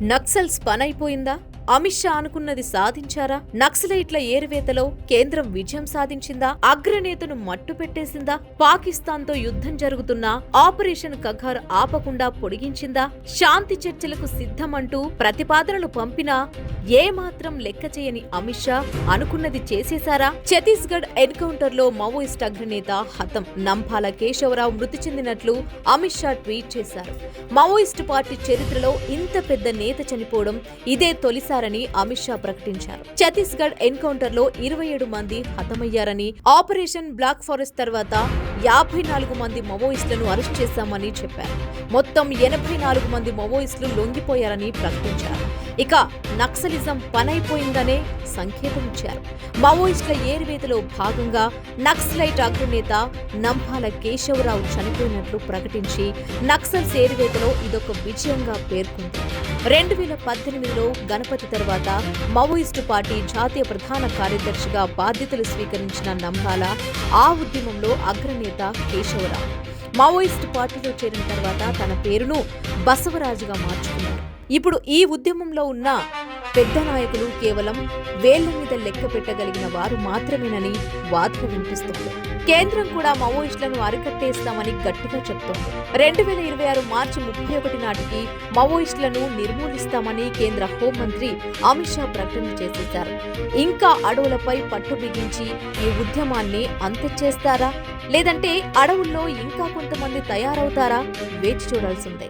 నక్సల్స్ పనైపోయిందా? అమిత్ షా అనుకున్నది సాధించారా? నక్సలైట్ల ఏరివేతలో కేంద్రం విజయం సాధించిందా? అగ్రనేతను మట్టు పెట్టేసిందా? పాకిస్తాన్తో యుద్ధం జరుగుతున్నా ఆపరేషన్ కగార్ ఆపకుండా పొడిగించిందా? శాంతి చర్చలకు సిద్ధమంటూ ప్రతిపాదనలు పంపినా ఏమాత్రం లెక్క చేయని అమిత్ షా అనుకున్నది చేసేశారా? ఛత్తీస్గఢ్ ఎన్కౌంటర్ లో మావోయిస్ట్ అగ్రనేత హతం నంపాల కేశవరావు మృతి చెందినట్లు అమిత్ షా ట్వీట్ చేశారు. మావోయిస్టు పార్టీ చరిత్రలో ఇంత పెద్ద నేత చనిపోవడం ఇదే తొలిసారని అమిత్ షా ప్రకటించారు. ఛత్తీస్గఢ్ ఎన్కౌంటర్ లో 27 మంది హతమయ్యారని, ఆపరేషన్ బ్లాక్ ఫారెస్ట్ తర్వాత 54 మంది మావోయిస్టులను అరెస్ట్ చేశామని చెప్పారు. మొత్తం 84 మంది మావోయిస్టులు లొంగిపోయారని ప్రకటించారు. ఇక నక్సలిజం పనైపోయిందనే సంకేతం ఇచ్చారు. మావోయిస్టుల ఏరివేతలో భాగంగా నక్సలైట్ అగ్రనేత నంపాల కేశవరావు చనిపోయినట్లు ప్రకటించి నక్సల్స్ ఏరివేతలో ఇదొక విజయంగా పేర్కొంది. 2018లో గణపతి తర్వాత మావోయిస్టు పార్టీ జాతీయ ప్రధాన కార్యదర్శిగా బాధ్యతలు స్వీకరించిన నంపాల ఆ ఉద్యమంలో అగ్రనేత కేశవరావు. మావోయిస్టు పార్టీలో చేరిన తర్వాత తన పేరును బసవరాజుగా మార్చుకున్నారు. ఇప్పుడు ఈ ఉద్యమంలో ఉన్న పెద్ద నాయకులు కేవలం వేళ్ల మీద లెక్క పెట్టగలిగిన వారు మాత్రమేనని వాదన వినిపిస్తోంది. కేంద్రం కూడా మావోయిస్టులను అరికట్టేస్తామని గట్టిగా చెప్తోంది. 2026 మార్చి 31 నాటికి మావోయిస్టులను నిర్మూలిస్తామని కేంద్ర హోంమంత్రి అమిత్ షా ప్రకటన చేసేశారు. ఇంకా అడవులపై పట్టు బిగించి ఈ ఉద్యమాన్ని అంతచేస్తారా? లేదంటే అడవుల్లో ఇంకా కొంతమంది తయారవుతారా? వేచి చూడాల్సిందే.